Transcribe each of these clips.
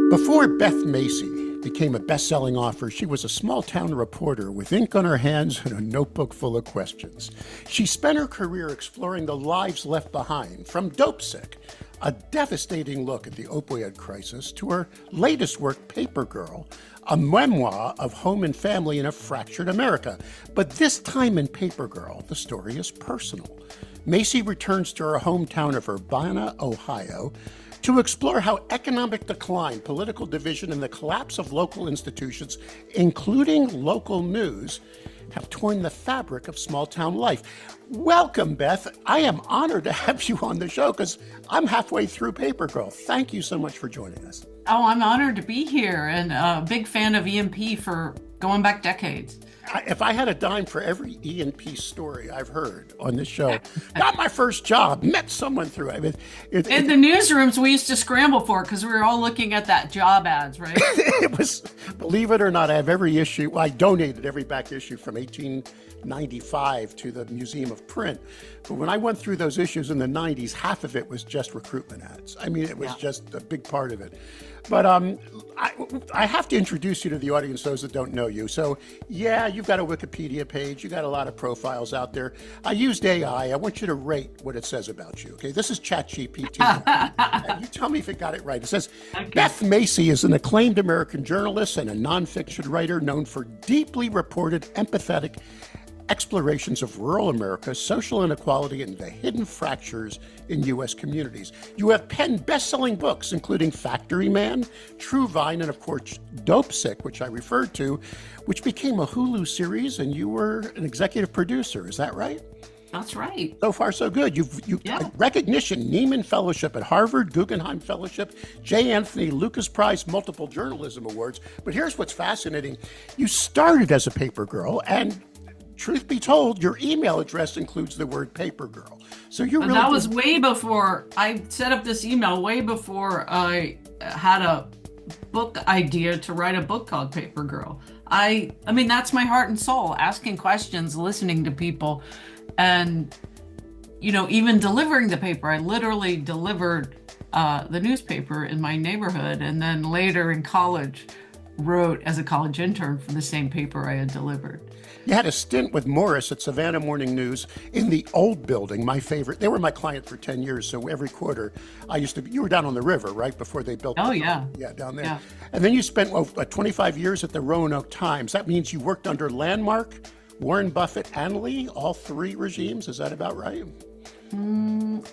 Before Beth Macy became a best-selling author, she was a small-town reporter with ink on her hands and a notebook full of questions. She spent her career exploring the lives left behind, from Dope Sick, a devastating look at the opioid crisis, to her latest work, Paper Girl, a memoir of home and family in a fractured America. But this time in Paper Girl, the story is personal. Macy returns to her hometown of Urbana, Ohio, to explore how economic decline, political division, and the collapse of local institutions, including local news, have torn the fabric of small-town life. Welcome, Beth. I am honored to have you on the show because I'm halfway through Paper Girl. Thank you so much for joining us. Oh, I'm honored to be here and a big fan of EMP for going back decades. If I had a dime for every E&P story I've heard on this show, got my first job, met someone through it. In the newsrooms, we used to scramble for it because we were all looking at that job ads, right? It was, believe it or not, I have every issue. Well, I donated every back issue from 1895 to the Museum of Print. But when I went through those issues in the 90s, half of it was just recruitment ads. I mean, it was just a big part of it. But I have to introduce you to the audience, those that don't know you. So, yeah, you've got a Wikipedia page. You got a lot of profiles out there. I used AI. I want you to rate what it says about you, okay? This is ChatGPT. You tell me if it got it right. It says, okay. Beth Macy is an acclaimed American journalist and a nonfiction writer known for deeply reported, empathetic explorations of rural America, social inequality, and the hidden fractures in U.S. communities. You have penned best-selling books, including Factory Man, True Vine, and of course, Dope Sick, which I referred to, which became a Hulu series, and you were an executive producer. Is that right? That's right. So far, so good. You've recognition, Nieman Fellowship at Harvard, Guggenheim Fellowship, J. Anthony Lucas Prize, multiple journalism awards. But here's what's fascinating. You started as a paper girl, and truth be told, your email address includes the word Paper Girl. So you're really— That was way before I set up this email, way before I had a book idea to write a book called Paper Girl. I mean, that's my heart and soul, asking questions, listening to people, and, you know, even delivering the paper. I literally delivered the newspaper in my neighborhood, and then later in college wrote as a college intern for the same paper I had delivered. You had a stint with Morris at Savannah Morning News in the old building, my favorite. They were my client for 10 years, so every quarter you were down on the river, right, before they built— Oh, yeah. Yeah, down there. Yeah. And then you spent 25 years at the Roanoke Times. That means you worked under Landmark, Warren Buffett, and Lee, all three regimes. Is that about right?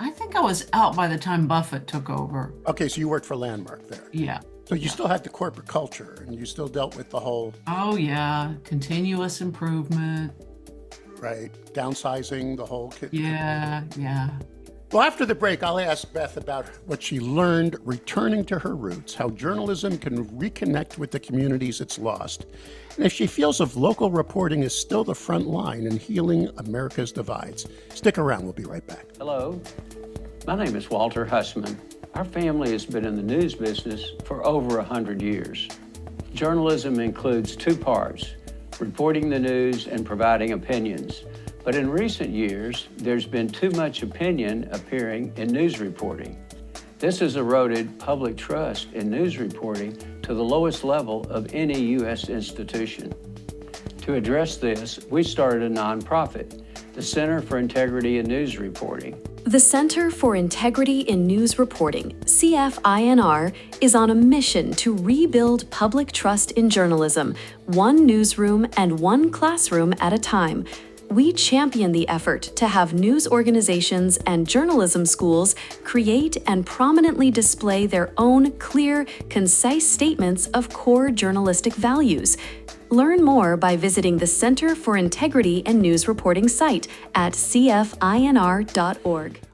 I think I was out by the time Buffett took over. Okay, so you worked for Landmark there. Yeah. So you still had the corporate culture, and you still dealt with the whole— Oh, yeah. Continuous improvement. Right. Downsizing, the whole— Yeah. Well, after the break, I'll ask Beth about what she learned returning to her roots, how journalism can reconnect with the communities it's lost, and if she feels if local reporting is still the front line in healing America's divides. Stick around. We'll be right back. Hello. My name is Walter Hussman. Our family has been in the news business for over 100 years. Journalism includes two parts: reporting the news and providing opinions. But in recent years, there's been too much opinion appearing in news reporting. This has eroded public trust in news reporting to the lowest level of any U.S. institution. To address this, we started a nonprofit, the Center for Integrity in News Reporting. The Center for Integrity in News Reporting, CFINR, is on a mission to rebuild public trust in journalism, one newsroom and one classroom at a time. We champion the effort to have news organizations and journalism schools create and prominently display their own clear, concise statements of core journalistic values. Learn more by visiting the Center for Integrity and News Reporting site at cfinr.org.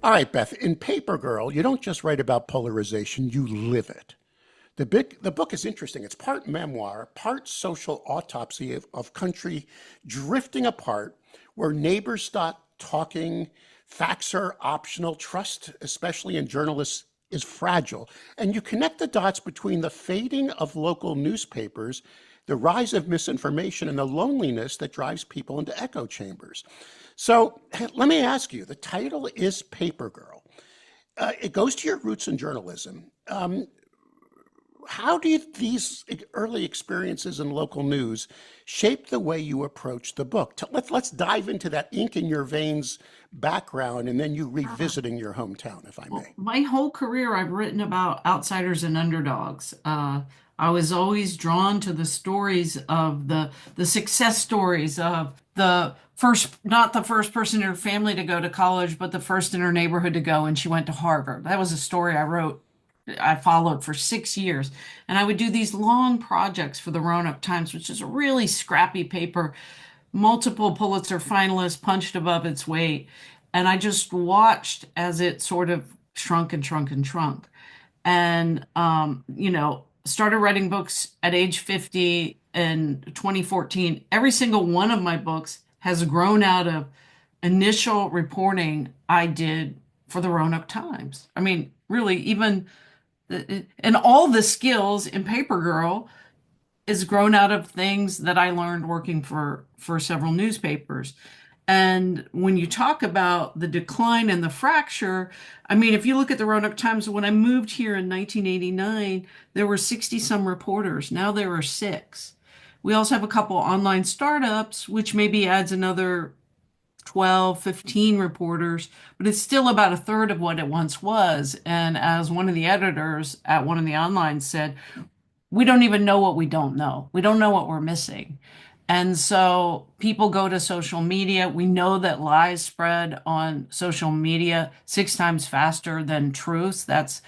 All right, Beth, in Paper Girl, you don't just write about polarization, you live it. The book is interesting. It's part memoir, part social autopsy of country drifting apart, where neighbors stop talking, facts are optional, trust, especially in journalists, is fragile. And you connect the dots between the fading of local newspapers, the rise of misinformation, and the loneliness that drives people into echo chambers. So let me ask you, the title is Paper Girl. It goes to your roots in journalism. how do these early experiences in local news shape the way you approach the book? Let's dive into that ink in your veins background and then you revisiting your hometown, if I Well, may. my whole career, I've written about outsiders and underdogs. I was always drawn to the stories of the success stories of the first, not the first person in her family to go to college, but the first in her neighborhood to go, and she went to Harvard. That was a story I wrote. I followed for 6 years, and I would do these long projects for the Roanoke Times, which is a really scrappy paper, multiple Pulitzer finalists, punched above its weight. And I just watched as it sort of shrunk and shrunk and shrunk. And, started writing books at age 50 in 2014. Every single one of my books has grown out of initial reporting I did for the Roanoke Times. I mean, really, even and all the skills in Paper Girl is grown out of things that I learned working for several newspapers. And when you talk about the decline and the fracture, I mean, if you look at the Roanoke Times, when I moved here in 1989, there were 60 some reporters. Now there are six. We also have a couple online startups, which maybe adds another 12, 15 reporters, but it's still about a third of what it once was. And as one of the editors at one of the online said, we don't even know what we don't know. We don't know what we're missing. And so people go to social media. We know that lies spread on social media 6 times faster than truth. That's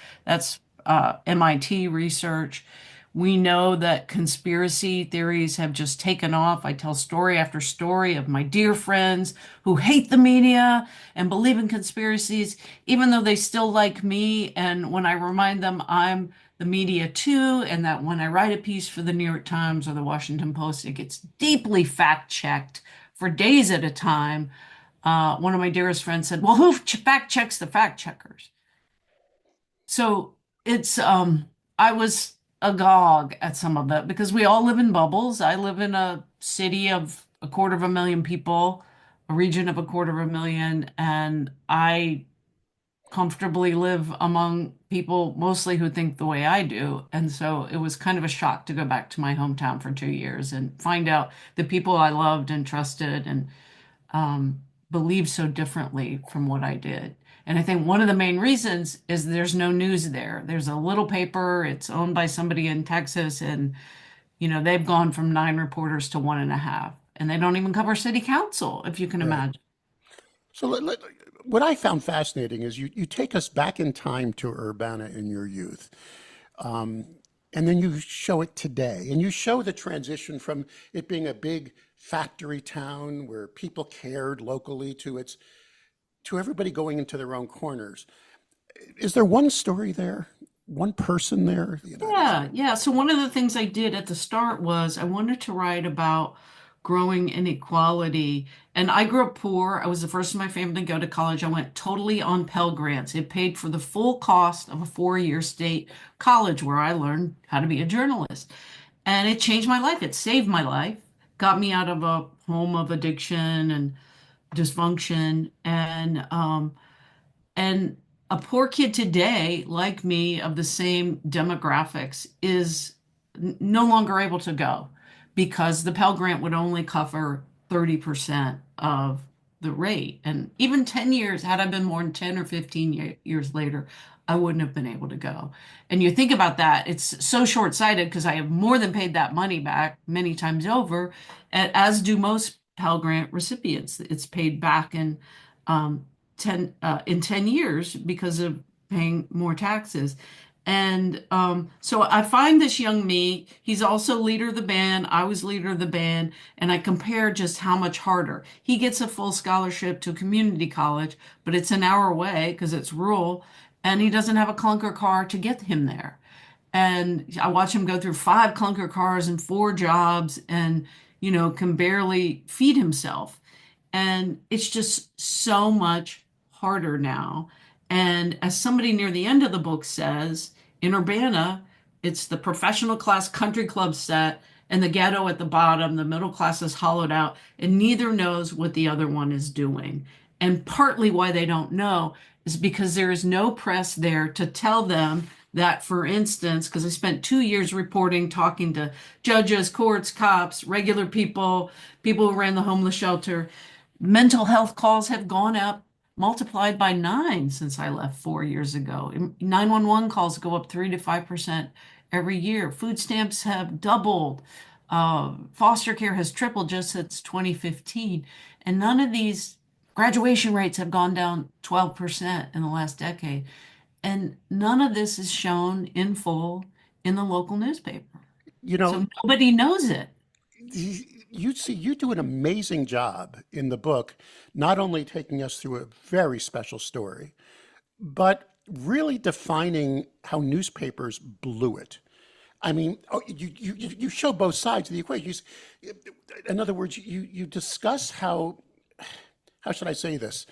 MIT research. We know that conspiracy theories have just taken off. I tell story after story of my dear friends who hate the media and believe in conspiracies, even though they still like me. And when I remind them I'm the media too, and that when I write a piece for the New York Times or the Washington Post, it gets deeply fact checked for days at a time. One of my dearest friends said, well, who fact checks the fact checkers? So it's I was agog at some of it because we all live in bubbles. I live in a city of a quarter of a million people, a region of a quarter of a million, and I comfortably live among people mostly who think the way I do. And so it was kind of a shock to go back to my hometown for 2 years and find out the people I loved and trusted and believed so differently from what I did. And I think one of the main reasons is there's no news there. There's a little paper, it's owned by somebody in Texas, and they've gone from 9 reporters to 1.5. And they don't even cover city council, if you can Right. imagine. So what I found fascinating is you take us back in time to Urbana in your youth, and then you show it today, and you show the transition from it being a big factory town where people cared locally to everybody going into their own corners. Is there one story there, one person there? Yeah, yeah. So one of the things I did at the start was I wanted to write about growing inequality. And I grew up poor. I was the first in my family to go to college. I went totally on Pell Grants. It paid for the full cost of a 4-year state college where I learned how to be a journalist. And it changed my life. It saved my life, got me out of a home of addiction and dysfunction. And a poor kid today, like me, of the same demographics, is no longer able to go because the Pell Grant would only cover 30% of the rate. And even 10 years, had I been born 10 or 15 years later, I wouldn't have been able to go. And you think about that, it's so short-sighted because I have more than paid that money back many times over, as do most Pell Grant recipients. It's paid back um, in 10 years because of paying more taxes. And so I find this young me, he's also leader of the band. I was leader of the band. And I compare just how much harder. He gets a full scholarship to a community college, but it's an hour away because it's rural. And he doesn't have a clunker car to get him there. And I watch him go through 5 clunker cars and 4 jobs and, can barely feed himself. And it's just so much harder now. And as somebody near the end of the book says, in Urbana, it's the professional class country club set and the ghetto at the bottom. The middle class is hollowed out, and neither knows what the other one is doing. And partly why they don't know is because there is no press there to tell them that, for instance, because I spent 2 years reporting, talking to judges, courts, cops, regular people, people who ran the homeless shelter, mental health calls have gone up, multiplied by 9 since I left 4 years ago. 911 calls go up 3 to 5% every year. Food stamps have doubled. Foster care has tripled just since 2015. And none of these graduation rates have gone down 12% in the last decade. And none of this is shown in full in the local newspaper. You know, So nobody knows it. you do an amazing job in the book, not only taking us through a very special story, but really defining how newspapers blew it. I mean, you show both sides of the equation. In other words, you discuss how should I say this?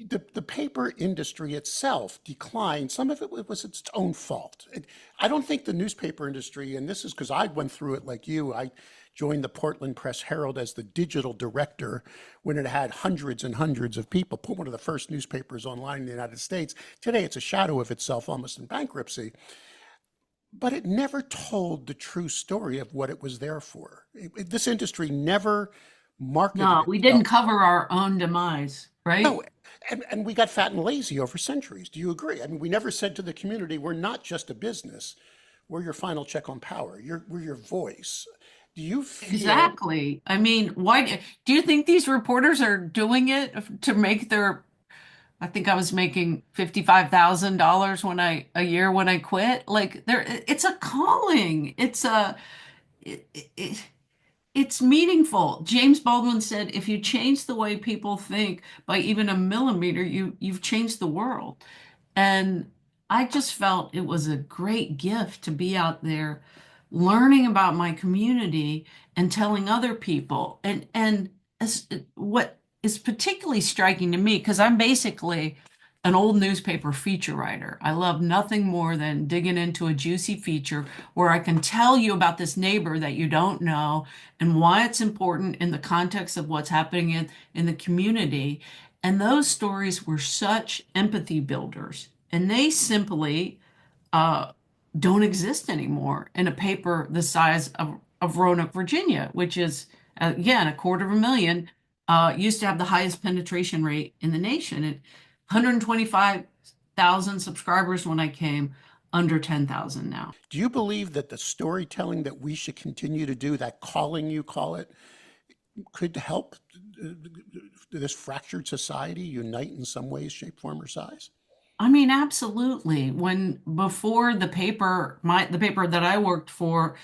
The paper industry itself declined. Some of it was its own fault. I don't think the newspaper industry, and this is because I went through it like you, I joined the Portland Press Herald as the digital director when it had hundreds and hundreds of people, put one of the first newspapers online in the United States. Today, it's a shadow of itself, almost in bankruptcy. But it never told the true story of what it was there for. This industry never marketed No, we didn't itself. cover our own demise, right? No, and we got fat and lazy over centuries. Do you agree? I mean, we never said to the community, we're not just a business. We're your final check on power. We're your voice. Do you feel, Exactly. I mean, why do you think these reporters are doing it to make their, I think I was making $55,000 a year when I quit. Like it's a calling. It, it, it's meaningful. James Baldwin said, if you change the way people think by even a millimeter, you've changed the world. And I just felt it was a great gift to be out there learning about my community and telling other people. And as, what is particularly striking to me, because I'm basically an old newspaper feature writer. I love nothing more than digging into a juicy feature where I can tell you about this neighbor that you don't know and why it's important in the context of what's happening in the community. And those stories were such empathy builders. And they simply uh, don't exist anymore in a paper the size of Roanoke, Virginia, which is, again, 250,000, used to have the highest penetration rate in the nation. It 125,000 subscribers when I came, under 10,000 now. do you believe that the storytelling that we should continue to do, that calling you call it, could help this fractured society unite in some ways, shape, form, or size? I mean, absolutely. When before the paper that I worked for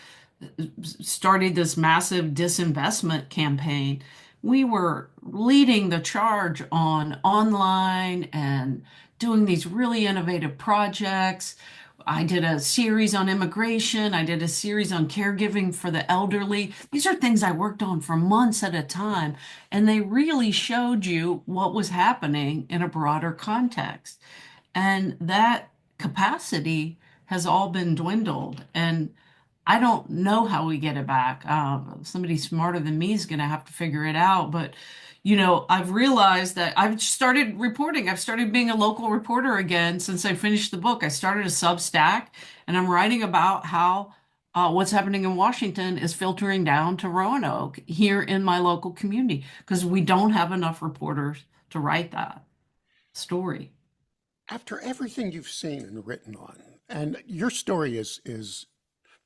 started this massive disinvestment campaign, we were leading the charge on online and doing these really innovative projects. I did a series on immigration. I did a series on caregiving for the elderly. These are things I worked on for months at a time, and they really showed you what was happening in a broader context. And that capacity has all been dwindled. And I don't know how we get it back. Somebody smarter than me is going to have to figure it out. But, I've realized that I've started reporting. I've started being a local reporter again since I finished the book. I started a Substack, and I'm writing about how what's happening in Washington is filtering down to Roanoke here in my local community because we don't have enough reporters to write that story. After everything you've seen and written on, and your story is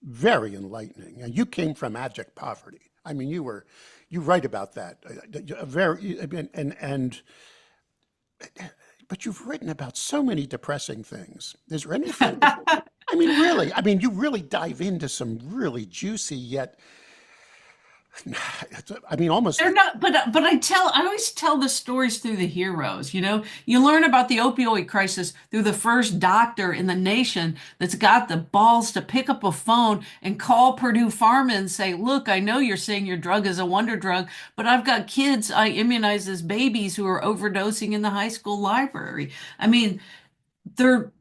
very enlightening. And you came from abject poverty. I mean, you write about that. Very, but you've written about so many depressing things. Is there anything? I mean, really. I mean, you really dive into some really juicy yet. I mean, almost. They're not, but I always tell the stories through the heroes. You learn about the opioid crisis through the first doctor in the nation that's got the balls to pick up a phone and call Purdue Pharma and say, "Look, I know you're saying your drug is a wonder drug, but I've got kids I immunize as babies who are overdosing in the high school library." I mean, they're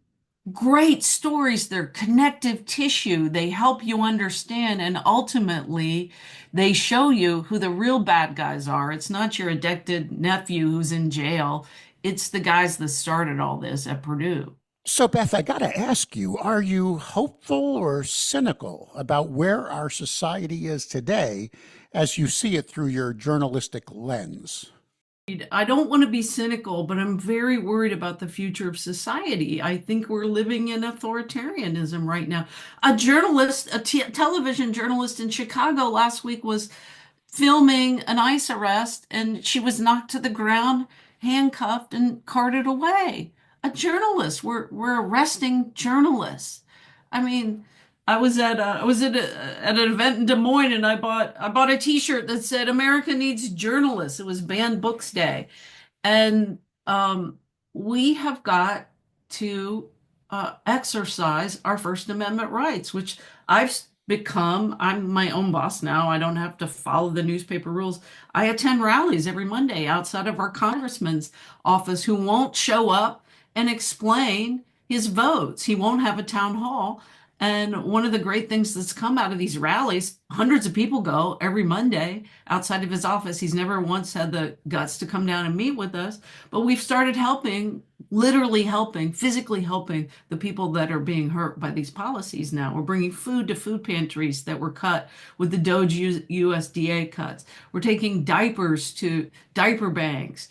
great stories. They're connective tissue. They help you understand, and ultimately, they show you who the real bad guys are. It's not your addicted nephew who's in jail. It's the guys that started all this at Purdue. So, Beth, I got to ask you, are you hopeful or cynical about where our society is today as you see it through your journalistic lens? I don't want to be cynical, but I'm very worried about the future of society. I think we're living in authoritarianism right now. A television journalist in Chicago last week was filming an ICE arrest, and she was knocked to the ground, handcuffed, and carted away. A journalist. We're arresting journalists. I mean, I was at an event in Des Moines, and I bought a T-shirt that said "America needs journalists." It was Banned Books Day, and we have got to exercise our First Amendment rights, which I'm my own boss now. I don't have to follow the newspaper rules. I attend rallies every Monday outside of our congressman's office who won't show up and explain his votes. He won't have a town hall. And one of the great things that's come out of these rallies, hundreds of people go every Monday outside of his office. He's never once had the guts to come down and meet with us, but we've started helping, literally helping, physically helping the people that are being hurt by these policies now. We're bringing food to food pantries that were cut with the Doge USDA cuts. We're taking diapers to diaper banks.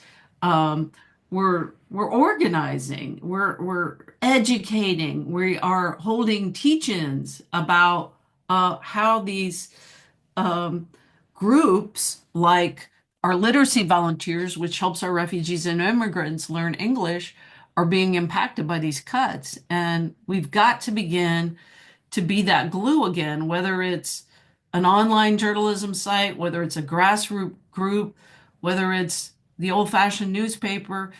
We're organizing, we're educating, we are holding teach-ins about how these groups like our literacy volunteers, which helps our refugees and immigrants learn English, are being impacted by these cuts. And we've got to begin to be that glue again, whether it's an online journalism site, whether it's a grassroots group, whether it's the old-fashioned newspaper.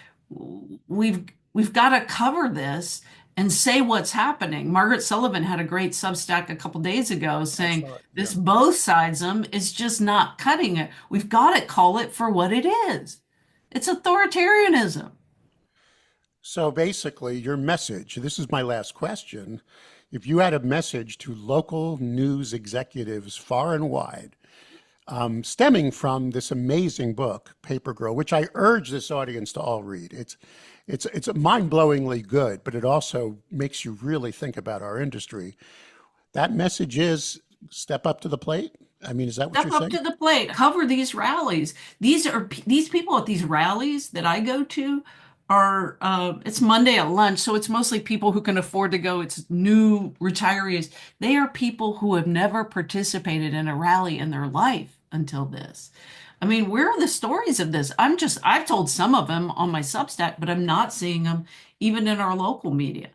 We've got to cover this and say what's happening. Margaret Sullivan had a great Substack a couple days ago saying this both sides-ism is just not cutting it. We've got to call it for what it is. It's authoritarianism. So basically, your message, this is my last question. If you had a message to local news executives far and wide, stemming from this amazing book, Paper Girl, which I urge this audience to all read. It's mind-blowingly good, but it also makes you really think about our industry. That message is step up to the plate. I mean, is that what you're saying? Step up to the plate. Cover these rallies. These people at these rallies that I go to are it's Monday at lunch, so it's mostly people who can afford to go. It's new retirees. They are people who have never participated in a rally in their life until this. I mean, where are the stories of this? I've told some of them on my Substack, but I'm not seeing them even in our local media.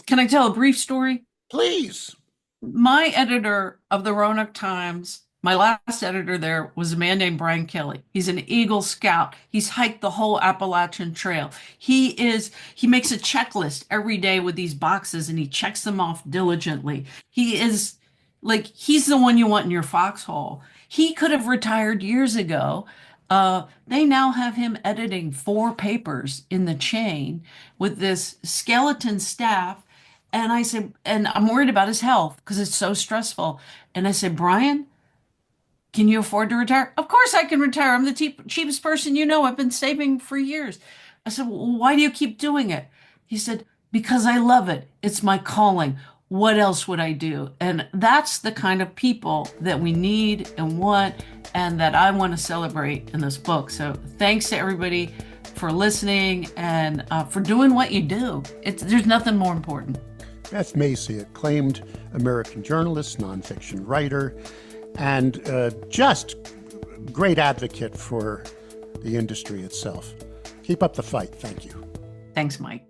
Can I tell a brief story? Please. My editor of the Roanoke Times, my last editor there was a man named Brian Kelly. He's an Eagle Scout. He's hiked the whole Appalachian Trail. He makes a checklist every day with these boxes and he checks them off diligently. He's the one you want in your foxhole. He could have retired years ago. They now have him editing 4 papers in the chain with this skeleton staff. And I said, and I'm worried about his health because it's so stressful. And I said, Brian, can you afford to retire? Of course I can retire. I'm the cheapest person you know. I've been saving for years. I said, well, why do you keep doing it? He said, because I love it. It's my calling. What else would I do? And that's the kind of people that we need and want and that I want to celebrate in this book. So thanks to everybody for listening and for doing what you do. There's nothing more important. Beth Macy, acclaimed American journalist, nonfiction writer, and just great advocate for the industry itself. Keep up the fight. Thank you. Thanks, Mike.